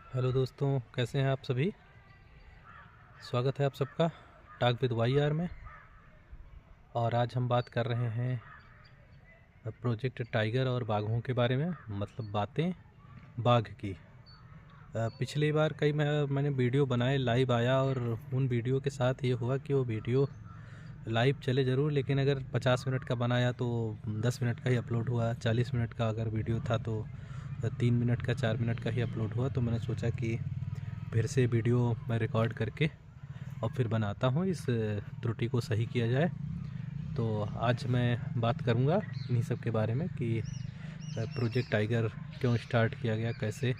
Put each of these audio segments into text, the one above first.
Hello दोस्तों, कैसे हैं आप सभी। स्वागत है आप सबका टॉक विद वाईआर में। और आज हम बात कर रहे हैं प्रोजेक्ट टाइगर और बाघों के बारे में, मतलब बातें बाघ की। पिछली बार मैंने वीडियो बनाए, लाइव आया, और उन वीडियो के साथ ये हुआ कि वो वीडियो लाइव चले ज़रूर, लेकिन अगर 50 मिनट का बनाया तो 10 मिनट का ही अपलोड हुआ। 40 मिनट का अगर वीडियो था तो 3 मिनट का 4 मिनट का ही अपलोड हुआ। तो मैंने सोचा कि फिर से वीडियो मैं रिकॉर्ड करके और फिर बनाता हूँ, इस त्रुटि को सही किया जाए। तो आज मैं बात करूँगा इन्हीं सब के बारे में कि प्रोजेक्ट टाइगर क्यों स्टार्ट किया गया, कैसे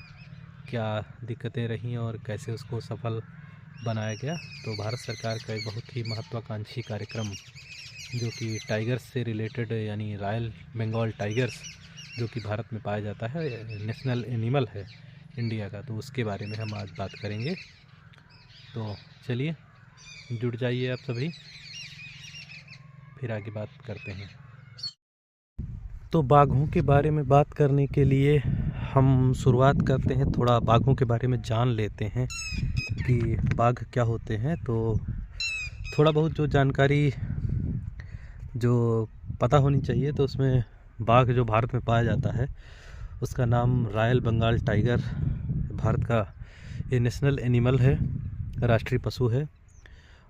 क्या दिक्कतें रहीं और कैसे उसको सफल बनाया गया। तो भारत सरकार का एक बहुत ही महत्वाकांक्षी कार्यक्रम जो कि टाइगर्स से रिलेटेड, यानी रॉयल बंगाल टाइगर्स जो कि भारत में पाया जाता है, नेशनल एनिमल है इंडिया का, तो उसके बारे में हम आज बात करेंगे। तो चलिए जुड़ जाइए आप सभी, फिर आगे बात करते हैं। तो बाघों के बारे में बात करने के लिए हम शुरुआत करते हैं, थोड़ा बाघों के बारे में जान लेते हैं कि बाघ क्या होते हैं। तो थोड़ा बहुत जो जानकारी जो पता होनी चाहिए, तो उसमें बाघ जो भारत में पाया जाता है उसका नाम रॉयल बंगाल टाइगर, भारत का ये नेशनल एनिमल है, राष्ट्रीय पशु है।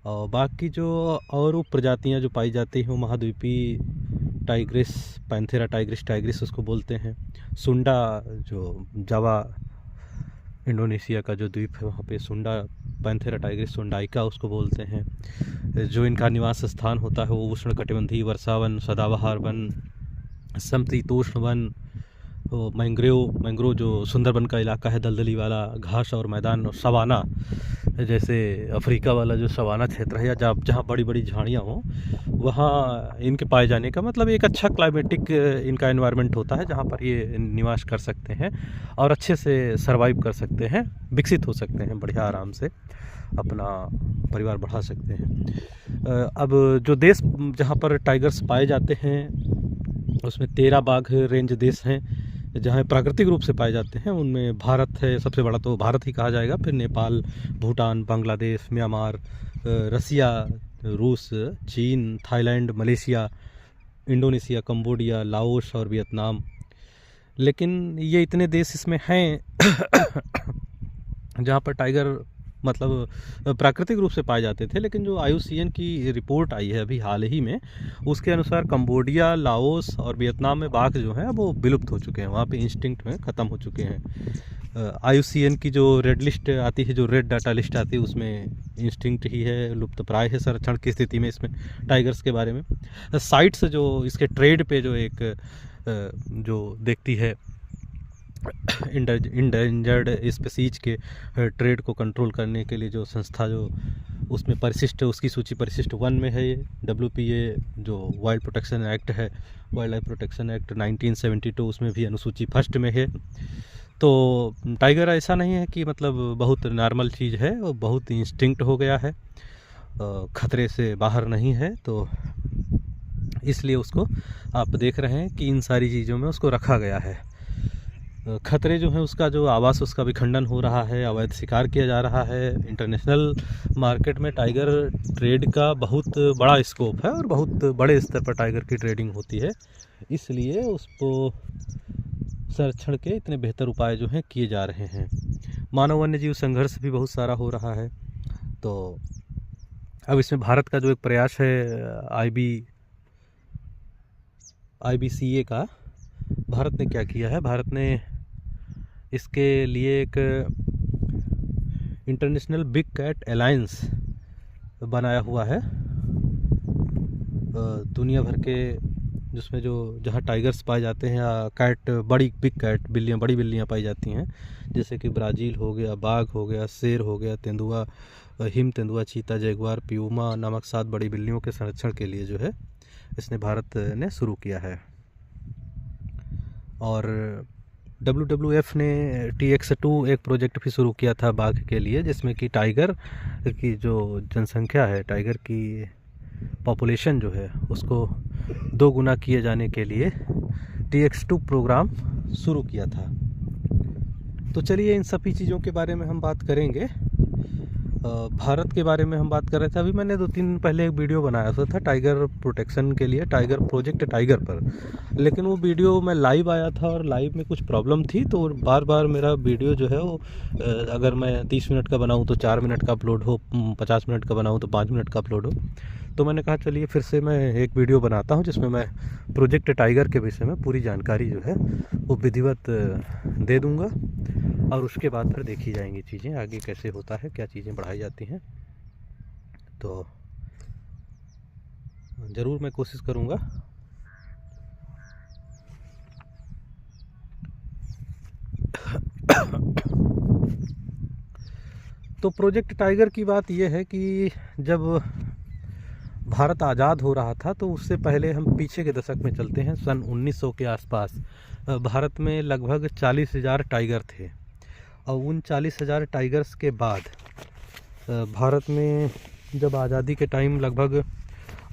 और बाघ की जो और उप प्रजातियाँ जो पाई जाती हैं वो महाद्वीपीय टाइग्रिस, पैंथेरा टाइग्रिस उसको बोलते हैं। सुंडा, जो जावा इंडोनेशिया का जो द्वीप है वहाँ पे सुंडा, पैंथेरा टाइग्रिस सुंडाइका उसको बोलते हैं। जो इनका निवास स्थान होता है वो उष्णकटिबंधीय वर्षावन, सदाबहार वन, समशीतोष्ण वन, तो मैंग्रोव जो सुंदरबन का इलाका है, दलदली वाला घास और मैदान और सवाना, जैसे अफ्रीका वाला जो सवाना क्षेत्र है या जहाँ बड़ी बड़ी झाड़ियाँ हों, वहाँ इनके पाए जाने का मतलब एक अच्छा क्लाइमेटिक इनका एनवायरनमेंट होता है जहाँ पर ये निवास कर सकते हैं और अच्छे से सरवाइव कर सकते हैं, विकसित हो सकते हैं, बढ़िया आराम से अपना परिवार बढ़ा सकते हैं। अब जो देश जहाँ पर टाइगर्स पाए जाते हैं उसमें 13 बाघ रेंज देश हैं जहाँ प्राकृतिक रूप से पाए जाते हैं। उनमें भारत है सबसे बड़ा, तो भारत ही कहा जाएगा, फिर नेपाल, भूटान, बांग्लादेश, म्यांमार, रसिया, रूस, चीन, Thailand, Malaysia, Indonesia, Cambodia, Laos और वियतनाम। लेकिन ये इतने देश इसमें हैं जहाँ पर टाइगर मतलब प्राकृतिक रूप से पाए जाते थे। लेकिन जो IUCN की रिपोर्ट आई है अभी हाल ही में, उसके अनुसार कंबोडिया, लाओस और वियतनाम में बाघ जो हैं वो विलुप्त हो चुके हैं, वहाँ पे इंस्टिंक्ट में ख़त्म हो चुके हैं। IUCN की जो रेड लिस्ट आती है, जो रेड डाटा लिस्ट आती है, उसमें इंस्टिंक्ट ही है, लुप्त प्राय है संरक्षण की स्थिति में इसमें टाइगर्स के बारे में। साइट्स जो इसके ट्रेड पे जो एक जो देखती है इंडेंजर्ड स्पीसीज के ट्रेड को कंट्रोल करने के लिए जो संस्था जो उसमें परिशिष्ट, उसकी सूची परिशिष्ट 1 में है ये WPA जो वाइल्ड प्रोटेक्शन एक्ट है, वाइल्ड लाइफ प्रोटेक्शन एक्ट 1972, उसमें भी अनुसूची 1 में है। तो टाइगर ऐसा नहीं है कि मतलब बहुत नॉर्मल चीज़ है, वो बहुत इंस्टिंक्ट हो गया है, खतरे से बाहर नहीं है। तो इसलिए उसको आप देख रहे हैं कि इन सारी चीज़ों में उसको रखा गया है। खतरे जो हैं उसका जो आवास, उसका भी खंडन हो रहा है, अवैध शिकार किया जा रहा है। इंटरनेशनल मार्केट में टाइगर ट्रेड का बहुत बड़ा स्कोप है और बहुत बड़े स्तर पर टाइगर की ट्रेडिंग होती है, इसलिए उसको संरक्षण के इतने बेहतर उपाय जो हैं किए जा रहे हैं। मानव वन्य जीव संघर्ष भी बहुत सारा हो रहा है। तो अब इसमें भारत का जो एक प्रयास है IBCA का, भारत ने क्या किया है, भारत ने इसके लिए एक इंटरनेशनल बिग कैट अलायंस बनाया हुआ है दुनिया भर के, जिसमें जो जहाँ टाइगर्स पाए जाते हैं, कैट, बिग कैट, बिल्लियाँ, बड़ी बिल्लियाँ पाई जाती हैं, जैसे कि ब्राज़ील हो गया, बाघ हो गया, शेर हो गया, तेंदुआ, हिम तेंदुआ, चीता, जगुआर, प्यूमा नामक 7 बड़ी बिल्लियों के संरक्षण के लिए जो है इसने भारत ने शुरू किया है। और WWF ने TX2 एक प्रोजेक्ट भी शुरू किया था बाघ के लिए, जिसमें कि टाइगर की जो जनसंख्या है, टाइगर की पॉपुलेशन जो है उसको 2 गुना किए जाने के लिए TX2 प्रोग्राम शुरू किया था। तो चलिए इन सभी चीज़ों के बारे में हम बात करेंगे। भारत के बारे में हम बात कर रहे थे। अभी मैंने 2-3 दिन पहले एक वीडियो बनाया था टाइगर प्रोटेक्शन के लिए, टाइगर प्रोजेक्ट टाइगर पर, लेकिन वो वीडियो मैं लाइव आया था और लाइव में कुछ प्रॉब्लम थी, तो बार बार मेरा वीडियो जो है वो अगर मैं 30 मिनट का बनाऊँ तो 4 मिनट का अपलोड हो, 50 मिनट का बनाऊँ तो 5 मिनट का अपलोड हो। तो मैंने कहा चलिए फिर से मैं एक वीडियो बनाता हूँ जिसमें मैं प्रोजेक्ट टाइगर के विषय में पूरी जानकारी जो है वो विधिवत दे दूँगा, और उसके बाद फिर देखी जाएंगी चीज़ें आगे कैसे होता है, क्या चीज़ें बढ़ाई जाती हैं। तो ज़रूर मैं कोशिश करूँगा। तो प्रोजेक्ट टाइगर की बात यह है कि जब भारत आज़ाद हो रहा था तो उससे पहले हम पीछे के दशक में चलते हैं, सन 1900 के आसपास भारत में लगभग 40,000 टाइगर थे, और उन 40,000 टाइगर्स के बाद भारत में जब आज़ादी के टाइम लगभग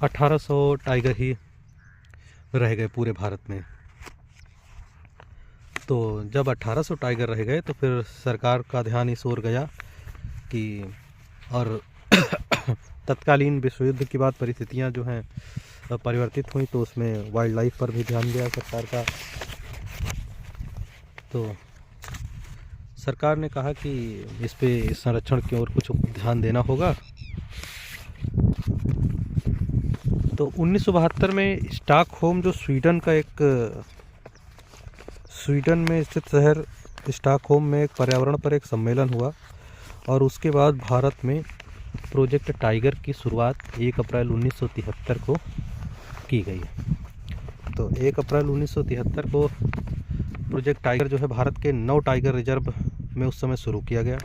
1800 टाइगर ही रह गए पूरे भारत में। तो जब 1800 टाइगर रह गए तो फिर सरकार का ध्यान इस ओर गया कि, और तत्कालीन विश्व युद्ध की बाद परिस्थितियां जो हैं परिवर्तित हुई, तो उसमें वाइल्ड लाइफ पर भी ध्यान गया सरकार का। तो सरकार ने कहा कि इस पे संरक्षण की ओर कुछ ध्यान देना होगा। तो 1972 में स्टॉकहोम, जो स्वीडन का एक, स्वीडन में स्थित शहर स्टॉकहोम में एक पर्यावरण पर एक सम्मेलन हुआ, और उसके बाद भारत में प्रोजेक्ट टाइगर की शुरुआत 1 अप्रैल 1973 को की गई। तो 1 अप्रैल 1973 को प्रोजेक्ट टाइगर जो है भारत के 9 टाइगर रिजर्व में उस समय शुरू किया गया।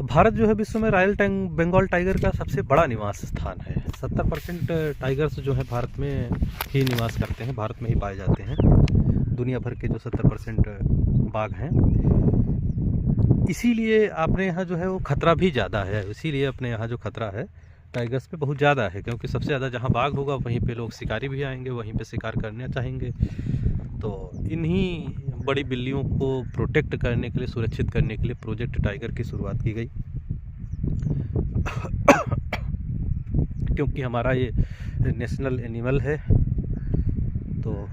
भारत जो है विश्व में रॉयल बंगाल टाइगर का सबसे बड़ा निवास स्थान है। 70% टाइगर्स जो है भारत में ही निवास करते हैं, भारत में ही पाए जाते हैं। दुनिया भर के जो 70% बाघ हैं, इसीलिए अपने यहाँ जो है वो खतरा भी ज़्यादा है। इसीलिए अपने यहाँ जो खतरा है टाइगर्स पे बहुत ज़्यादा है, क्योंकि सबसे ज़्यादा जहाँ बाघ होगा वहीं पे लोग शिकारी भी आएंगे, वहीं पे शिकार करना चाहेंगे। तो इन्हीं बड़ी बिल्लियों को प्रोटेक्ट करने के लिए, सुरक्षित करने के लिए प्रोजेक्ट टाइगर की शुरुआत की गई। क्योंकि हमारा ये नेशनल एनिमल है। तो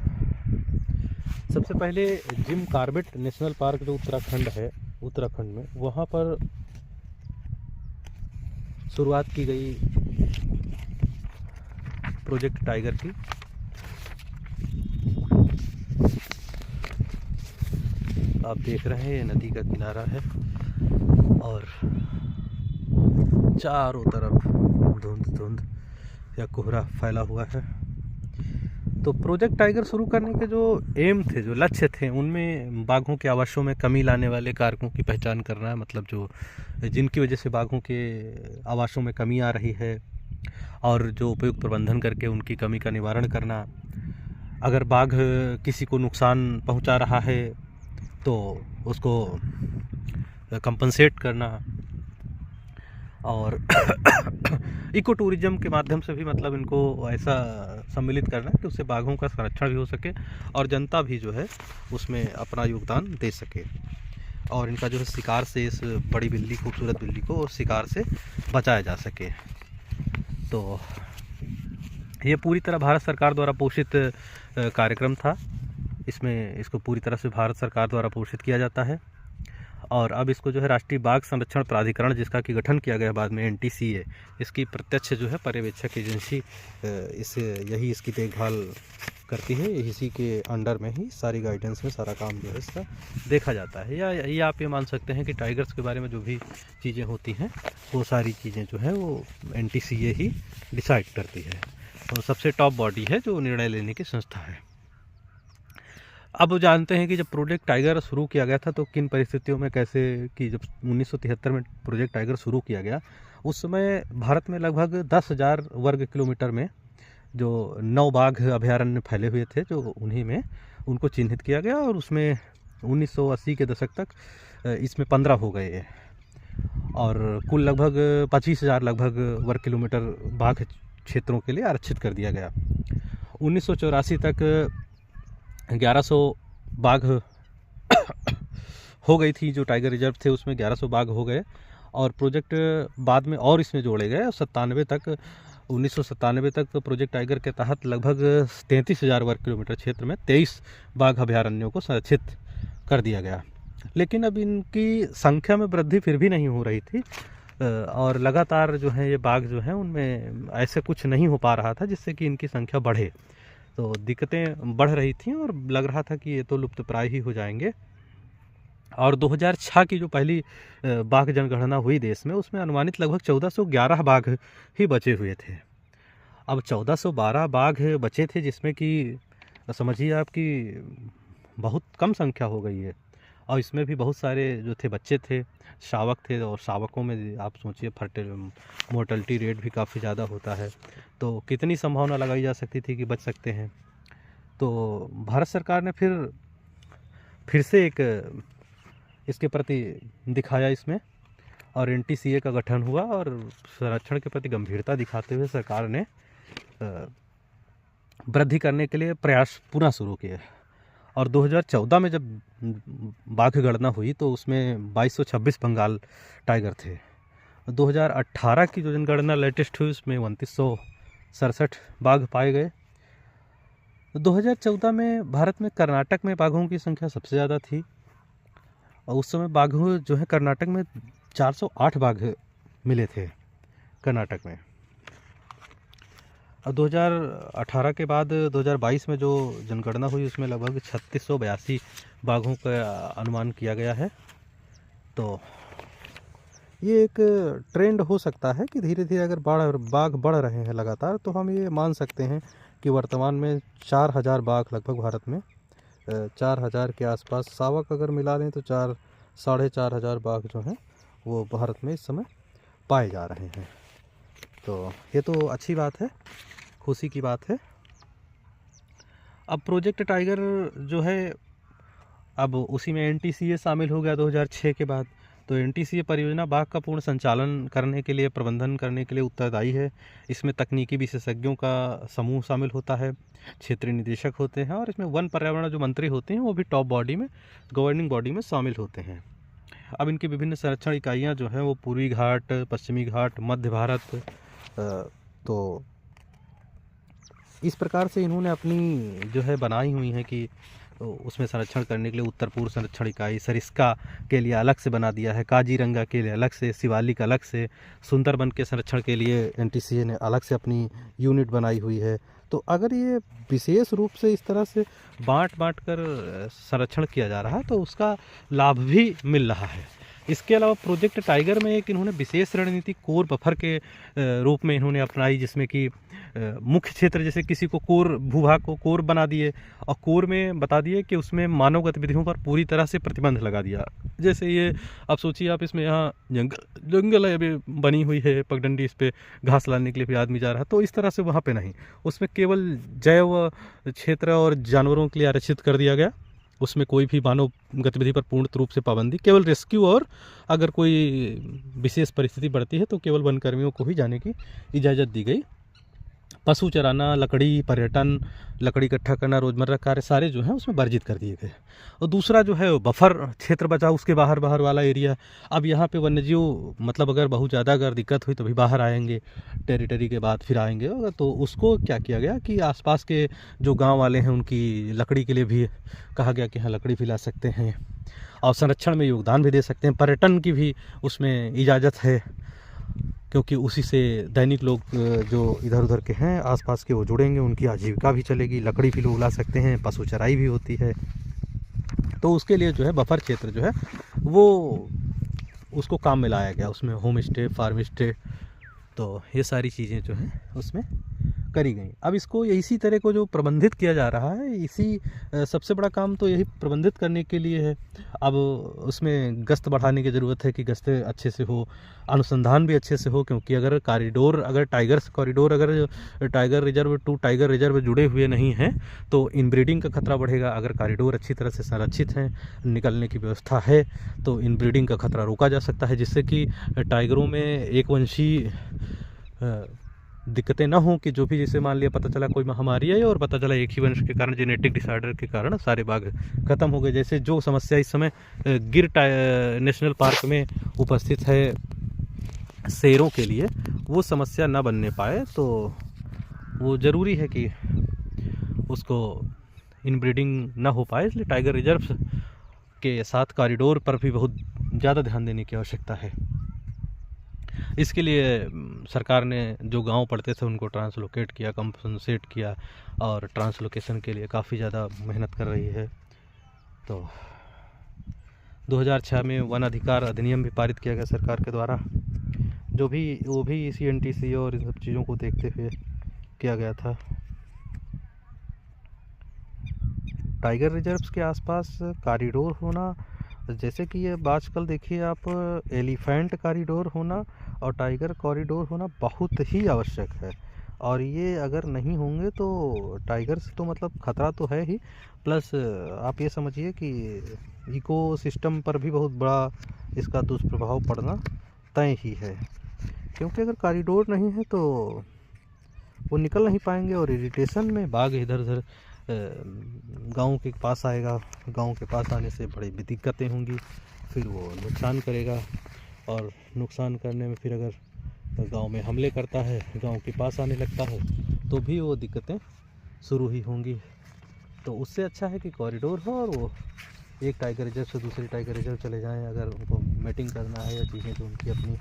सबसे पहले जिम कॉर्बेट नेशनल पार्क जो उत्तराखंड है, उत्तराखंड में, वहाँ पर शुरुआत की गई प्रोजेक्ट टाइगर की। आप देख रहे हैं ये नदी का किनारा है और चारों तरफ धुंध या कोहरा फैला हुआ है। तो प्रोजेक्ट टाइगर शुरू करने के जो एम थे, जो लक्ष्य थे, उनमें बाघों के आवासों में कमी लाने वाले कारकों की पहचान करना है, मतलब जो जिनकी वजह से बाघों के आवासों में कमी आ रही है, और जो उपयुक्त प्रबंधन करके उनकी कमी का निवारण करना। अगर बाघ किसी को नुकसान पहुंचा रहा है तो उसको कंपनसेट करना, और इको टूरिज्म के माध्यम से भी, मतलब इनको ऐसा सम्मिलित करना कि उससे बाघों का संरक्षण भी हो सके और जनता भी जो है उसमें अपना योगदान दे सके, और इनका जो है शिकार से, इस बड़ी बिल्ली, खूबसूरत बिल्ली को शिकार से बचाया जा सके। तो ये पूरी तरह भारत सरकार द्वारा पोषित कार्यक्रम था। इसको पूरी तरह से भारत सरकार द्वारा पोषित किया जाता है, और अब इसको जो है राष्ट्रीय बाघ संरक्षण प्राधिकरण, जिसका कि गठन किया गया बाद में NTCA, इसकी प्रत्यक्ष जो है पर्यवेक्षक एजेंसी यही इसकी देखभाल करती है। इसी के अंडर में ही सारी गाइडेंस में सारा काम जो है इसका देखा जाता है। या आप ये मान सकते हैं कि टाइगर्स के बारे में जो भी चीज़ें होती हैं वो सारी चीज़ें जो है वो NTCA ही डिसाइड करती है, और सबसे टॉप बॉडी है जो निर्णय लेने की संस्था है। अब जानते हैं कि जब प्रोजेक्ट टाइगर शुरू किया गया था तो किन परिस्थितियों में, कैसे कि जब 1973 में प्रोजेक्ट टाइगर शुरू किया गया, उस समय भारत में लगभग 10,000 वर्ग किलोमीटर में जो 9 बाघ अभयारण्य फैले हुए थे, जो उन्हीं में उनको चिन्हित किया गया, और उसमें 1980 के दशक तक इसमें 15 हो गए, और कुल लगभग 25,000 लगभग वर्ग किलोमीटर बाघ क्षेत्रों के लिए आरक्षित कर दिया गया। 1984 तक 1100 बाघ हो गई थी, जो टाइगर रिजर्व थे उसमें 1100 बाघ हो गए और प्रोजेक्ट बाद में और इसमें जोड़े गए। 1997 तक तो प्रोजेक्ट टाइगर के तहत लगभग 33,000 वर्ग किलोमीटर क्षेत्र में 23 बाघ अभयारण्यों को संरक्षित कर दिया गया। लेकिन अब इनकी संख्या में वृद्धि फिर भी नहीं हो रही थी और लगातार जो है ये बाघ जो है उनमें ऐसे कुछ नहीं हो पा रहा था जिससे कि इनकी संख्या बढ़े। तो दिक्कतें बढ़ रही थी और लग रहा था कि ये तो लुप्तप्राय ही हो जाएंगे। और 2006 की जो पहली बाघ जनगणना हुई देश में, उसमें अनुमानित लगभग 1411 बाघ ही बचे हुए थे। अब 1412 बाघ बचे थे, जिसमें कि समझिए आपकी बहुत कम संख्या हो गई है। और इसमें भी बहुत सारे जो थे बच्चे थे, शावक थे, और शावकों में आप सोचिए मोर्टलिटी रेट भी काफ़ी ज़्यादा होता है। तो कितनी संभावना लगाई जा सकती थी कि बच सकते हैं। तो भारत सरकार ने फिर से एक इसके प्रति दिखाया इसमें, और NTCA का गठन हुआ और संरक्षण के प्रति गंभीरता दिखाते हुए सरकार ने वृद्धि करने के लिए प्रयास पुनः शुरू किए। और 2014 में जब बाघ गणना हुई तो उसमें 2226 बंगाल टाइगर थे। 2018 की जो जनगणना लेटेस्ट हुई उसमें 2967 बाघ पाए गए। 2014 में भारत में कर्नाटक में बाघों की संख्या सबसे ज़्यादा थी और उस समय बाघों जो है कर्नाटक में 408 बाघ मिले थे कर्नाटक में। अब 2018 के बाद 2022 में जो जनगणना हुई उसमें लगभग 3682 बाघों का अनुमान किया गया है। तो ये एक ट्रेंड हो सकता है कि धीरे धीरे अगर बाघ बढ़ रहे हैं लगातार, तो हम ये मान सकते हैं कि वर्तमान में 4000 बाघ लगभग भारत में 4000 के आसपास, शावक अगर मिला लें तो 4,500 बाघ जो हैं वो भारत में इस समय पाए जा रहे हैं। तो ये तो अच्छी बात है, खुशी की बात है। अब प्रोजेक्ट टाइगर जो है, अब उसी में NTCA शामिल हो गया 2006 के बाद। तो NTCA परियोजना बाघ का पूर्ण संचालन करने के लिए, प्रबंधन करने के लिए उत्तरदायी है। इसमें तकनीकी विशेषज्ञों का समूह शामिल होता है, क्षेत्रीय निदेशक होते हैं, और इसमें वन पर्यावरण जो मंत्री होते हैं वो भी टॉप बॉडी में, गवर्निंग बॉडी में शामिल होते हैं। अब इनकी विभिन्न संरक्षण इकाइयाँ जो हैं वो पूर्वी घाट, पश्चिमी घाट, मध्य भारत, तो इस प्रकार से इन्होंने अपनी जो है बनाई हुई है कि उसमें संरक्षण करने के लिए उत्तर पूर्व संरक्षण इकाई, सरिस्का के लिए अलग से बना दिया है, काजीरंगा के लिए अलग से, शिवालिक अलग से, सुंदरबन के संरक्षण के लिए NTCA ने अलग से अपनी यूनिट बनाई हुई है। तो अगर ये विशेष रूप से इस तरह से बांट कर संरक्षण किया जा रहा है तो उसका लाभ भी मिल रहा है। इसके अलावा प्रोजेक्ट टाइगर में एक इन्होंने विशेष रणनीति कोर बफर के रूप में इन्होंने अपनाई, जिसमें कि मुख्य क्षेत्र, जैसे किसी को कोर भूभाग को कोर बना दिए और कोर में बता दिए कि उसमें मानव गतिविधियों पर पूरी तरह से प्रतिबंध लगा दिया। जैसे ये आप सोचिए, आप इसमें यहाँ जंगल है, अभी बनी हुई है पगडंडी, इस पर घास लाने के लिए भी आदमी जा रहा है, तो इस तरह से वहाँ पे नहीं, उसमें केवल जैव क्षेत्र और जानवरों के लिए आरक्षित कर दिया गया। उसमें कोई भी मानव गतिविधि पर पूर्ण रूप से पाबंदी, केवल रेस्क्यू और अगर कोई विशेष परिस्थिति बढ़ती है तो केवल वन कर्मियों को ही जाने की इजाज़त दी गई। पशु चराना, लकड़ी, पर्यटन, लकड़ी इकट्ठा करना, रोजमर्रा कार्य सारे जो हैं उसमें वर्जित कर दिए गए। और दूसरा जो है बफर क्षेत्र बचा, उसके बाहर वाला एरिया। अब यहाँ पे वन्यजीव मतलब अगर बहुत ज़्यादा अगर दिक्कत हुई तो भी बाहर आएंगे, टेरिटरी के बाद फिर आएंगे। तो उसको क्या किया गया कि आसपास के जो गांव वाले हैं उनकी लकड़ी के लिए भी कहा गया कि हाँ लकड़ी भी ला सकते हैं और संरक्षण में योगदान भी दे सकते हैं। पर्यटन की भी उसमें इजाज़त है, क्योंकि उसी से दैनिक लोग जो इधर उधर के हैं आसपास के वो जुड़ेंगे, उनकी आजीविका भी चलेगी, लकड़ी भी लोग ला सकते हैं, पशु चराई भी होती है। तो उसके लिए जो है बफर क्षेत्र जो है वो उसको काम में लाया गया, उसमें होम स्टे, फार्म स्टे, तो ये सारी चीज़ें जो हैं उसमें करी गई। अब इसको इसी तरह को जो प्रबंधित किया जा रहा है, इसी सबसे बड़ा काम तो यही प्रबंधित करने के लिए है। अब उसमें गश्त बढ़ाने की ज़रूरत है कि गश्तें अच्छे से हो, अनुसंधान भी अच्छे से हो, क्योंकि अगर टाइगर कॉरिडोर अगर tiger reserve to tiger reserve जुड़े हुए नहीं हैं तो इनब्रीडिंग का खतरा बढ़ेगा। अगर कॉरिडोर अच्छी तरह से संरक्षित हैं, निकलने की व्यवस्था है, तो इनब्रीडिंग का खतरा रोका जा सकता है, जिससे कि टाइगरों में एक वंशी दिक्कतें ना हो कि जो भी, जैसे मान लिया पता चला कोई महामारी है और पता चला एक ही वंश के कारण, जेनेटिक डिसऑर्डर के कारण सारे बाघ खत्म हो गए, जैसे जो समस्या इस समय गिर नेशनल पार्क में उपस्थित है शेरों के लिए, वो समस्या ना बनने पाए। तो वो ज़रूरी है कि उसको इनब्रीडिंग ना हो पाए, इसलिए टाइगर रिजर्व के साथ कॉरिडोर पर भी बहुत ज़्यादा ध्यान देने की आवश्यकता है। इसके लिए सरकार ने जो गांव पड़ते थे उनको ट्रांसलोकेट किया, कंपनसेट किया, और ट्रांसलोकेशन के लिए काफ़ी ज़्यादा मेहनत कर रही है। तो 2006 में वन अधिकार अधिनियम भी पारित किया गया सरकार के द्वारा, वो भी इसी NTCA और इन सब चीज़ों को देखते हुए किया गया था। टाइगर रिजर्व्स के आसपास कॉरिडोर होना, जैसे कि ये आजकल देखिए आप, एलिफेंट कॉरिडोर होना और टाइगर कॉरिडोर होना बहुत ही आवश्यक है। और ये अगर नहीं होंगे तो टाइगर से तो मतलब खतरा तो है ही, प्लस आप ये समझिए कि इकोसिस्टम पर भी बहुत बड़ा इसका दुष्प्रभाव पड़ना तय ही है। क्योंकि अगर कॉरिडोर नहीं है तो वो निकल नहीं पाएंगे, और इरिटेशन में बाघ इधर उधर गाँव के पास आएगा, गाँव के पास आने से बड़ी दिक्कतें होंगी, फिर वो नुकसान करेगा, और नुकसान करने में फिर अगर गांव में हमले करता है, गांव के पास आने लगता है, तो भी वो दिक्कतें शुरू ही होंगी। तो उससे अच्छा है कि कॉरिडोर हो और वो एक टाइगर रिजर्व से दूसरे टाइगर रिजर्व चले जाएं, अगर उनको मीटिंग करना है या चीज़ें जो उनकी अपनी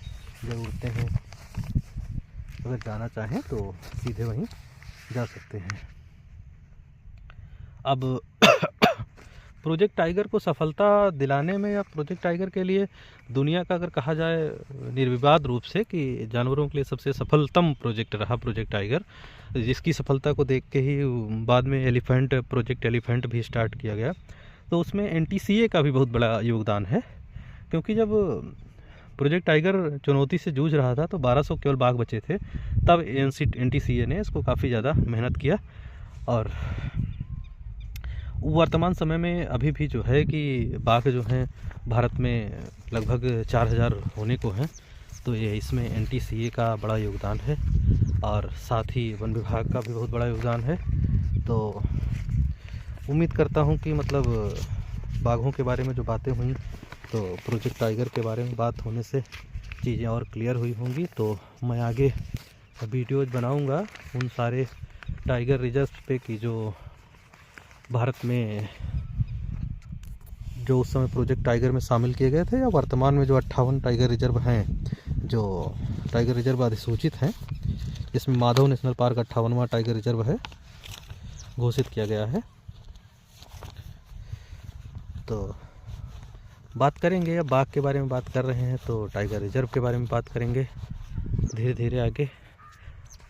ज़रूरतें हैं, अगर जाना चाहें तो सीधे वहीं जा सकते हैं। अब प्रोजेक्ट टाइगर को सफलता दिलाने में, या प्रोजेक्ट टाइगर के लिए दुनिया का अगर कहा जाए निर्विवाद रूप से कि जानवरों के लिए सबसे सफलतम प्रोजेक्ट रहा प्रोजेक्ट टाइगर, जिसकी सफलता को देख के ही बाद में प्रोजेक्ट एलिफेंट भी स्टार्ट किया गया, तो उसमें NTCA का भी बहुत बड़ा योगदान है। क्योंकि जब प्रोजेक्ट टाइगर चुनौती से जूझ रहा था तो 1200 केवल बाघ बचे थे, तब NTCA ने इसको काफ़ी ज़्यादा मेहनत किया। और वर्तमान समय में अभी भी जो है कि बाघ जो हैं भारत में लगभग 4000 होने को हैं, तो ये इसमें NTCA का बड़ा योगदान है, और साथ ही वन विभाग का भी बहुत बड़ा योगदान है। तो उम्मीद करता हूँ कि मतलब बाघों के बारे में जो बातें हुई, तो प्रोजेक्ट टाइगर के बारे में बात होने से चीज़ें और क्लियर हुई होंगी। तो मैं आगे वीडियोज़ बनाऊँगा उन सारे टाइगर रिजर्व पे कि जो भारत में जो उस समय प्रोजेक्ट टाइगर में शामिल किए गए थे, या वर्तमान में जो 58 टाइगर रिजर्व हैं, जो टाइगर रिजर्व अधिसूचित हैं, इसमें माधव नेशनल पार्क 58वां टाइगर रिजर्व है, घोषित किया गया है। तो बात करेंगे, अब बाघ के बारे में बात कर रहे हैं तो टाइगर रिजर्व के बारे में बात करेंगे धीरे धीरे आगे।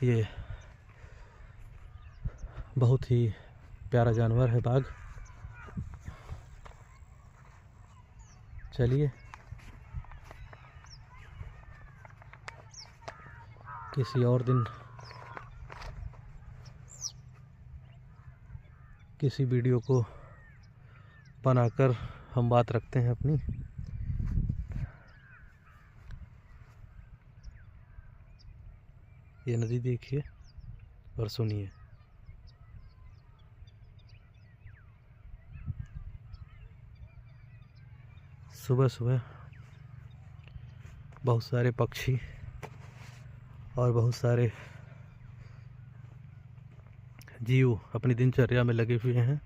ये बहुत ही प्यारा जानवर है बाघ। चलिए किसी और दिन किसी वीडियो को बनाकर हम बात रखते हैं अपनी। ये नदी देखिए और सुनिए। सुबह सुबह बहुत सारे पक्षी और बहुत सारे जीव अपनी दिनचर्या में लगे हुए हैं।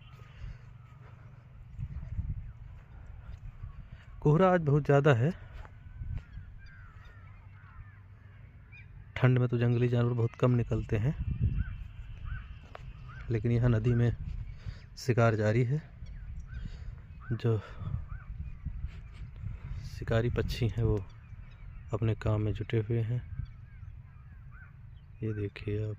कोहरा आज बहुत ज़्यादा है। ठंड में तो जंगली जानवर बहुत कम निकलते हैं, लेकिन यहाँ नदी में शिकार जारी है। जो शिकारी पक्षी हैं वो अपने काम में जुटे हुए हैं। ये देखिए आप।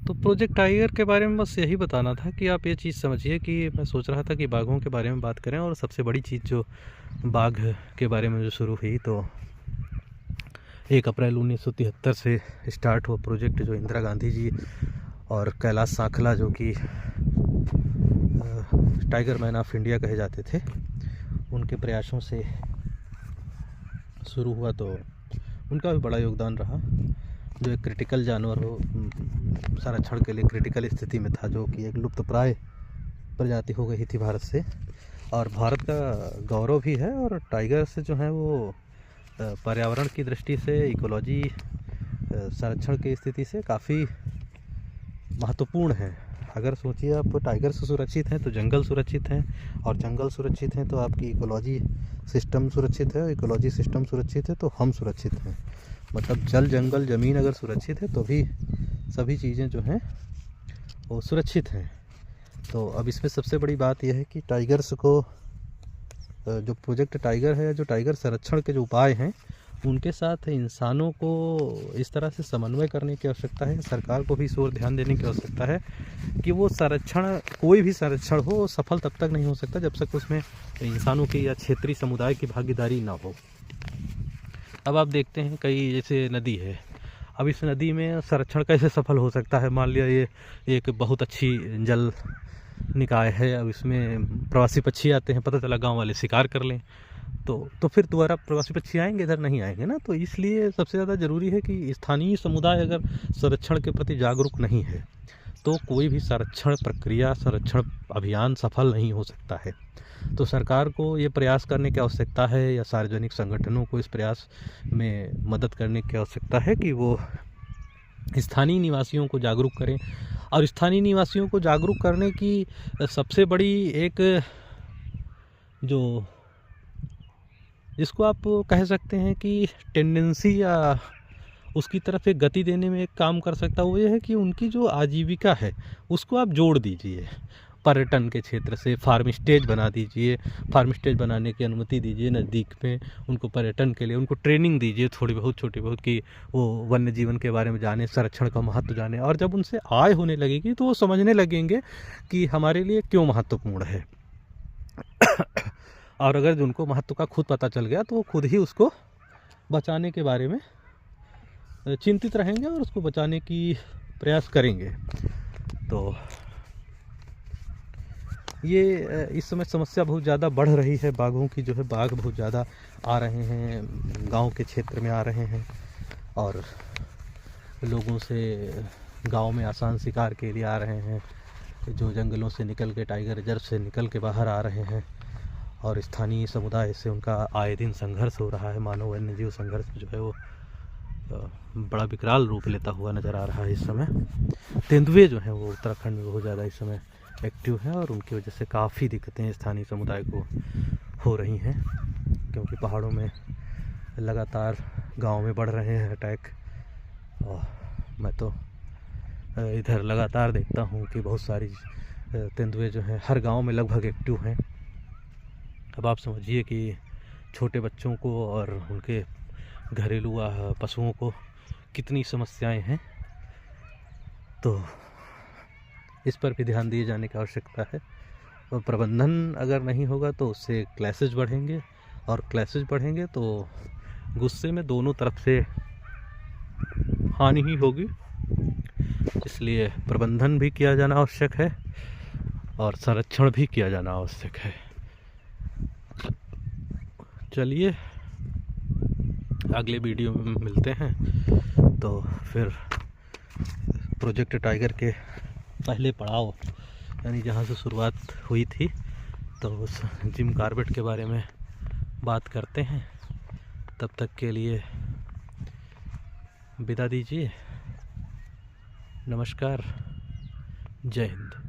तो प्रोजेक्ट टाइगर के बारे में बस यही बताना था कि आप ये चीज़ समझिए कि मैं सोच रहा था कि बाघों के बारे में बात करें, और सबसे बड़ी चीज़ जो बाघ के बारे में जो शुरू हुई, तो 1 अप्रैल 1973 से स्टार्ट हुआ प्रोजेक्ट, जो इंदिरा गांधी जी और कैलाश सांखला, जो कि टाइगर मैन ऑफ इंडिया कहे जाते थे, उनके प्रयासों से शुरू हुआ, तो उनका भी बड़ा योगदान रहा। जो एक क्रिटिकल जानवर हो, संरक्षण के लिए क्रिटिकल स्थिति में था, जो कि एक लुप्तप्राय प्रजाति हो गई थी भारत से, और भारत का गौरव भी है। और टाइगर से जो है वो पर्यावरण की दृष्टि से, इकोलॉजी संरक्षण की स्थिति से काफ़ी महत्वपूर्ण है। अगर सोचिए आप, टाइगर से सुरक्षित हैं तो जंगल सुरक्षित हैं, और जंगल सुरक्षित हैं तो आपकी इकोलॉजी सिस्टम सुरक्षित है, इकोलॉजी सिस्टम सुरक्षित है तो हम सुरक्षित हैं। मतलब जल, जंगल, ज़मीन अगर सुरक्षित है तो भी सभी चीज़ें जो हैं वो सुरक्षित हैं। तो अब इसमें सबसे बड़ी बात यह है कि टाइगर्स को, जो प्रोजेक्ट टाइगर है, जो टाइगर संरक्षण के जो उपाय हैं, उनके साथ इंसानों को इस तरह से समन्वय करने की आवश्यकता है। सरकार को भी इस ओर ध्यान देने की आवश्यकता है कि वो संरक्षण, कोई भी संरक्षण हो, सफल तब तक नहीं हो सकता जब तक उसमें इंसानों की या क्षेत्रीय समुदाय की भागीदारी ना हो। अब आप देखते हैं कई, जैसे नदी है, अब इस नदी में संरक्षण कैसे सफल हो सकता है। मान लिया ये एक बहुत अच्छी जल निकाय है, अब इसमें प्रवासी पक्षी आते हैं, पता चला गांव वाले शिकार कर लें, तो फिर दोबारा प्रवासी पक्षी आएंगे, इधर नहीं आएंगे ना। तो इसलिए सबसे ज़्यादा ज़रूरी है कि स्थानीय समुदाय अगर संरक्षण के प्रति जागरूक नहीं है तो कोई भी संरक्षण प्रक्रिया, संरक्षण अभियान सफल नहीं हो सकता है। तो सरकार को ये प्रयास करने की आवश्यकता है, या सार्वजनिक संगठनों को इस प्रयास में मदद करने की आवश्यकता है कि वो स्थानीय निवासियों को जागरूक करें। और स्थानीय निवासियों को जागरूक करने की सबसे बड़ी एक, जो जिसको आप कह सकते हैं कि टेंडेंसी, या उसकी तरफ एक गति देने में एक काम कर सकता है, वो ये है कि उनकी जो आजीविका है उसको आप जोड़ दीजिए पर्यटन के क्षेत्र से। फार्म स्टेज बना दीजिए, फार्म स्टेज बनाने की अनुमति दीजिए नज़दीक में, उनको पर्यटन के लिए उनको ट्रेनिंग दीजिए थोड़ी बहुत, छोटी बहुत, कि वो वन्य जीवन के बारे में जाने, संरक्षण का महत्व जाने। और जब उनसे आय होने लगेगी तो वो समझने लगेंगे कि हमारे लिए क्यों महत्वपूर्ण है। और अगर उनको महत्व का खुद पता चल गया तो वो खुद ही उसको बचाने के बारे में चिंतित रहेंगे और उसको बचाने की प्रयास करेंगे। तो ये इस समय समस्या बहुत ज़्यादा बढ़ रही है बाघों की, जो है बाघ बहुत ज़्यादा आ रहे हैं, गांव के क्षेत्र में आ रहे हैं, और लोगों से गांव में आसान शिकार के लिए आ रहे हैं, जो जंगलों से निकल के, टाइगर रिजर्व से निकल के बाहर आ रहे हैं। और स्थानीय समुदाय से उनका आए दिन संघर्ष हो रहा है, मानव वन्य जीव संघर्ष जो है वो बड़ा विकराल रूप लेता हुआ नज़र आ रहा है इस समय। तेंदुए जो हैं वो उत्तराखंड में बहुत ज़्यादा इस समय एक्टिव हैं, और उनकी वजह से काफ़ी दिक्कतें स्थानीय समुदाय को हो रही हैं, क्योंकि पहाड़ों में लगातार गांव में बढ़ रहे हैं अटैक। और मैं तो इधर लगातार देखता हूं कि बहुत सारी तेंदुए जो हैं हर गांव में लगभग एक्टिव हैं। अब आप समझिए कि छोटे बच्चों को और उनके घरेलू पशुओं को कितनी समस्याएं हैं। तो इस पर भी ध्यान दिए जाने की आवश्यकता है, और प्रबंधन अगर नहीं होगा तो उससे क्लैशेज बढ़ेंगे, और क्लैशेज बढ़ेंगे तो गुस्से में दोनों तरफ से हानि ही होगी। इसलिए प्रबंधन भी किया जाना आवश्यक है और संरक्षण भी किया जाना आवश्यक है। चलिए अगले वीडियो में मिलते हैं। तो फिर प्रोजेक्ट टाइगर के पहले पड़ाव, यानी जहाँ से शुरुआत हुई थी, तो उस जिम कॉर्बेट के बारे में बात करते हैं। तब तक के लिए विदा दीजिए। नमस्कार, जय हिंद।